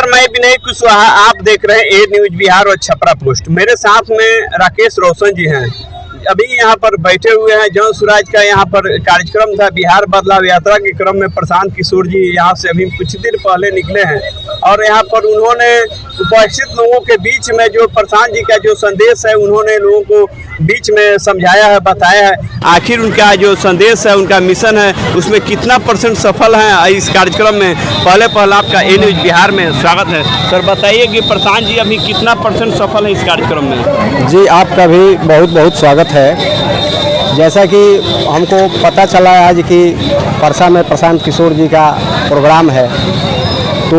नमस्कार, मैं विनय कुशवाहा। आप देख रहे हैं ए न्यूज बिहार और छपरा पोस्ट। मेरे साथ में राकेश रोशन जी हैं। अभी यहाँ पर बैठे हुए हैं। जन सुराज का यहाँ पर कार्यक्रम था। बिहार बदलाव यात्रा के क्रम में प्रशांत किशोर जी यहाँ से अभी कुछ दिन पहले निकले हैं और यहाँ पर उन्होंने उपस्थित लोगों के बीच में जो प्रशांत जी का जो संदेश है उन्होंने लोगों को बीच में समझाया है, बताया है आखिर उनका जो संदेश है, उनका मिशन है, उसमें कितना % सफल है इस कार्यक्रम में। पहले आपका ए न्यूज बिहार में स्वागत है। सर बताइए कि प्रशांत जी अभी कितना % सफल है इस कार्यक्रम में। जी आपका भी बहुत बहुत स्वागत है। जैसा कि हमको पता चला आज कि परसा में प्रशांत किशोर जी का प्रोग्राम है, तो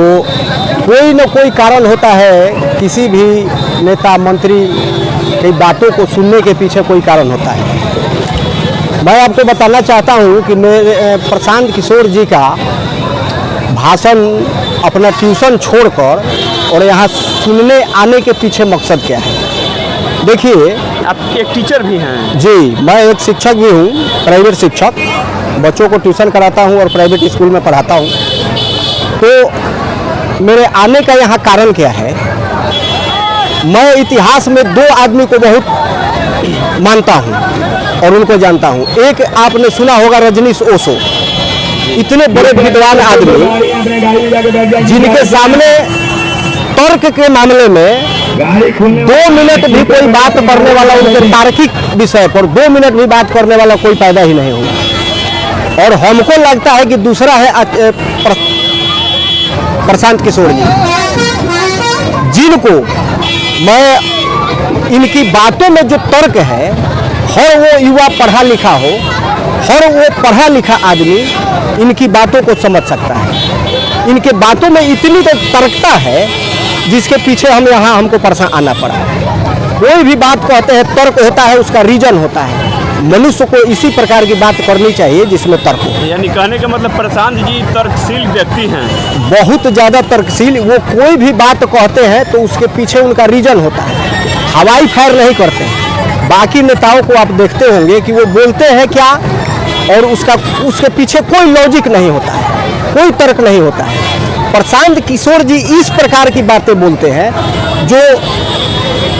कोई न कोई कारण होता है। किसी भी नेता मंत्री की बातों को सुनने के पीछे कोई कारण होता है। मैं आपको बताना चाहता हूं कि मेरे प्रशांत किशोर जी का भाषण अपना ट्यूशन छोड़कर और यहाँ सुनने आने के पीछे मकसद क्या है। देखिए, आप एक टीचर भी हैं। जी, मैं एक शिक्षक भी हूँ, प्राइवेट शिक्षक। बच्चों को ट्यूशन कराता हूँ और प्राइवेट स्कूल में पढ़ाता हूँ। तो मेरे आने का यहाँ कारण क्या है, मैं इतिहास में 2 आदमी को बहुत मानता हूँ और उनको जानता हूँ। एक आपने सुना होगा, रजनीश ओशो। इतने बड़े विद्वान आदमी जिनके सामने तर्क के मामले में 2 मिनट भी कोई बात करने वाला, उनके तार्किक विषय पर 2 मिनट भी बात करने वाला कोई पैदा ही नहीं होगा। और हमको लगता है कि दूसरा है प्रशांत किशोर जी, जिनको मैं इनकी बातों में जो तर्क है, हर वो युवा पढ़ा लिखा हो, हर वो पढ़ा लिखा आदमी इनकी बातों को समझ सकता है। इनके बातों में इतनी तो तर्कता है जिसके पीछे हमको परसा आना पड़ा। कोई भी बात कहते हैं, तर्क होता है, उसका रीजन होता है। मनुष्य को इसी प्रकार की बात करनी चाहिए जिसमें तर्क हो। यानी कहने का मतलब प्रशांत जी तर्कशील व्यक्ति हैं, बहुत ज़्यादा तर्कशील। वो कोई भी बात कहते हैं तो उसके पीछे उनका रीजन होता है। हवाई फायर नहीं करते हैं। बाकी नेताओं को आप देखते होंगे कि वो बोलते हैं क्या और उसके पीछे कोई लॉजिक नहीं होता है, कोई तर्क नहीं होता है। प्रशांत किशोर जी इस प्रकार की बातें बोलते हैं जो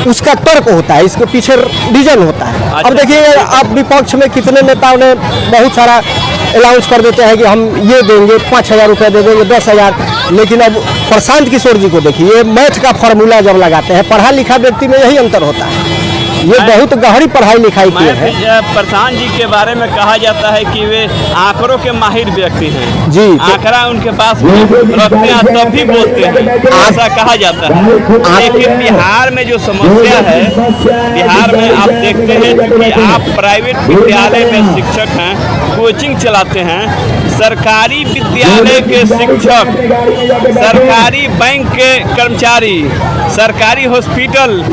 उसका तर्क होता है, इसके पीछे रीजन होता है। अब देखिए, आप विपक्ष में कितने नेताओं ने बहुत सारा अनाउंस कर देते हैं कि हम ये देंगे, 5000 रुपये दे देंगे, 10,000। लेकिन अब प्रशांत किशोर जी को देखिए, मैथ का फॉर्मूला जब लगाते हैं, पढ़ा लिखा व्यक्ति में यही अंतर होता है। ये बहुत गहरी पढ़ाई लिखाई की है। प्रशांत जी के बारे में कहा जाता है कि वे आंकड़ों के माहिर व्यक्ति हैं। जी, आंकड़ा उनके पास रखते हैं तब भी बोलते हैं, ऐसा कहा जाता है। लेकिन बिहार में जो समस्या है, बिहार में आप देखते हैं कि आप प्राइवेट विद्यालय में शिक्षक हैं, कोचिंग चलाते हैं, सरकारी विद्यालय के शिक्षक, सरकारी बैंक के कर्मचारी, सरकारी हॉस्पिटल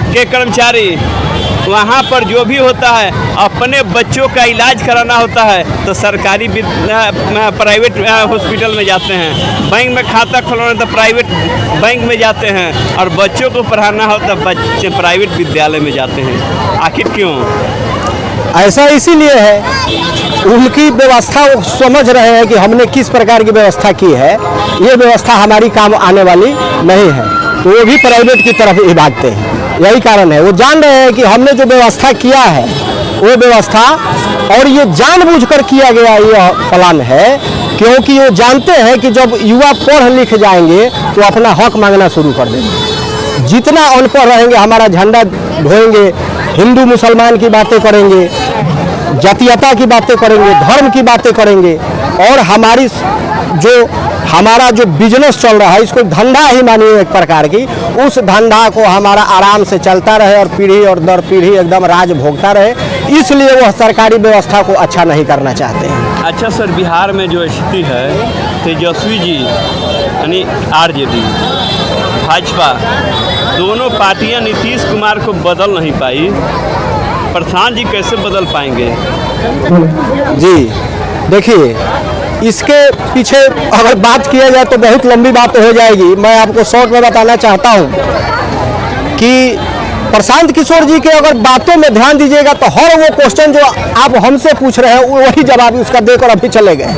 के कर्मचारी, वहाँ पर जो भी होता है, अपने बच्चों का इलाज कराना होता है तो सरकारी प्राइवेट हॉस्पिटल में जाते हैं। बैंक में खाता खुलवाना तो प्राइवेट बैंक में जाते हैं, और बच्चों को पढ़ाना हो तो बच्चे प्राइवेट विद्यालय में जाते हैं। आखिर क्यों ऐसा? इसीलिए है, उनकी व्यवस्था वो समझ रहे हैं कि हमने किस प्रकार की व्यवस्था की है, ये व्यवस्था हमारी काम आने वाली नहीं है, तो वो भी प्राइवेट की तरफ ही भागते हैं। यही कारण है। वो जान रहे हैं कि हमने जो व्यवस्था किया है वो व्यवस्था, और ये जानबूझकर किया गया ये प्लान है, क्योंकि वो जानते हैं कि जब युवा पढ़ लिख जाएंगे तो अपना हक मांगना शुरू कर देंगे। जितना अनपढ़ रहेंगे, हमारा झंडा ढोएंगे, हिंदू मुसलमान की बातें करेंगे, जातीयता की बातें करेंगे, धर्म की बातें करेंगे, और हमारा जो बिजनेस चल रहा है, इसको धंधा ही मानिए एक प्रकार की, उस धंधा को हमारा आराम से चलता रहे और पीढ़ी और दर पीढ़ी एकदम राज भोगता रहे, इसलिए वह सरकारी व्यवस्था को अच्छा नहीं करना चाहते हैं। अच्छा सर, बिहार में जो स्थिति है, तेजस्वी जी यानी आरजेडी, भाजपा, दोनों पार्टियां नीतीश कुमार को बदल नहीं पाई। प्रशांत जी कैसे बदल पाएंगे? जी देखिए, इसके पीछे अगर बात किया जाए तो बहुत लंबी बात हो जाएगी। मैं आपको शॉर्ट में बताना चाहता हूं कि प्रशांत किशोर जी के अगर बातों में ध्यान दीजिएगा तो हर वो क्वेश्चन जो आप हमसे पूछ रहे हैं वही जवाब उसका देकर अभी चले गए।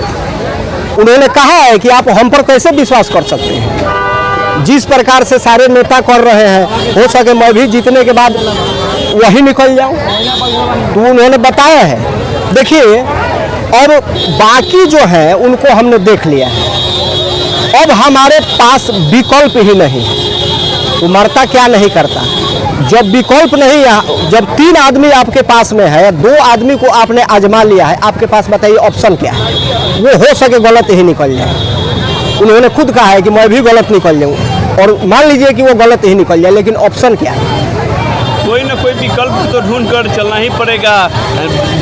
उन्होंने कहा है कि आप हम पर कैसे विश्वास कर सकते हैं। जिस प्रकार से सारे नेता कर रहे हैं, हो सके मैं भी जीतने के बाद वही निकल जाऊं, तो उन्होंने बताया है। देखिए, और बाकी जो है उनको हमने देख लिया है। अब हमारे पास विकल्प ही नहीं, तो मरता क्या नहीं करता। जब विकल्प नहीं, जब 3 आदमी आपके पास में है, 2 आदमी को आपने आजमा लिया है, आपके पास बताइए ऑप्शन क्या है। वो हो सके गलत ही निकल जाए। उन्होंने खुद कहा है कि मैं भी गलत निकल जाऊं, और मान लीजिए कि वो गलत ही निकल जाए, लेकिन ऑप्शन क्या है। कोई ना कोई विकल्प तो ढूंढ कर चलना ही पड़ेगा।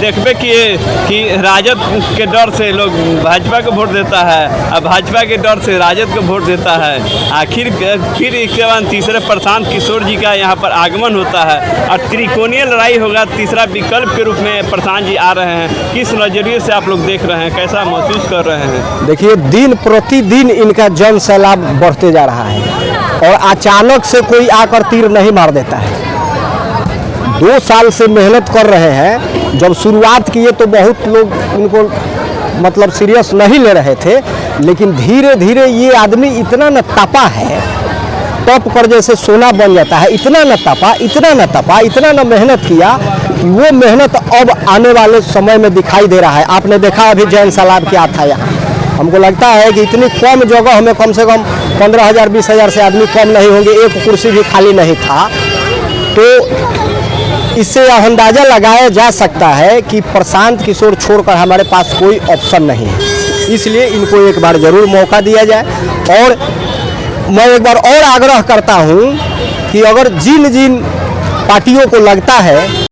देखबे कि राजद के डर से लोग भाजपा को वोट देता है, अब भाजपा के डर से राजद को वोट देता है। आखिर फिर इसके बाद तीसरे प्रशांत किशोर जी का यहाँ पर आगमन होता है और त्रिकोणीय लड़ाई होगा। तीसरा विकल्प के रूप में प्रशांत जी आ रहे हैं। किस नज़रिए से आप लोग देख रहे हैं, कैसा महसूस कर रहे हैं? देखिए, दिन प्रतिदिन इनका जन सैलाब बढ़ते जा रहा है, और अचानक से कोई आकर तीर नहीं मार देता है। 2 साल से मेहनत कर रहे हैं। जब शुरुआत किए तो बहुत लोग इनको मतलब सीरियस नहीं ले रहे थे, लेकिन धीरे धीरे ये आदमी इतना न तपा है, तप कर जैसे सोना बन जाता है। इतना न तपा, इतना न तपा, इतना न मेहनत किया कि वो मेहनत अब आने वाले समय में दिखाई दे रहा है। आपने देखा अभी जैन सैलाब क्या था यहाँ। हमको लगता है कि इतनी कम जगह में कम से कम 15,000 20,000 से आदमी कम नहीं होंगे, एक कुर्सी भी खाली नहीं था। तो इससे यह अंदाज़ा लगाया जा सकता है कि प्रशांत किशोर छोड़कर हमारे पास कोई ऑप्शन नहीं है। इसलिए इनको एक बार ज़रूर मौका दिया जाए। और मैं एक बार और आग्रह करता हूं कि अगर जिन जिन पार्टियों को लगता है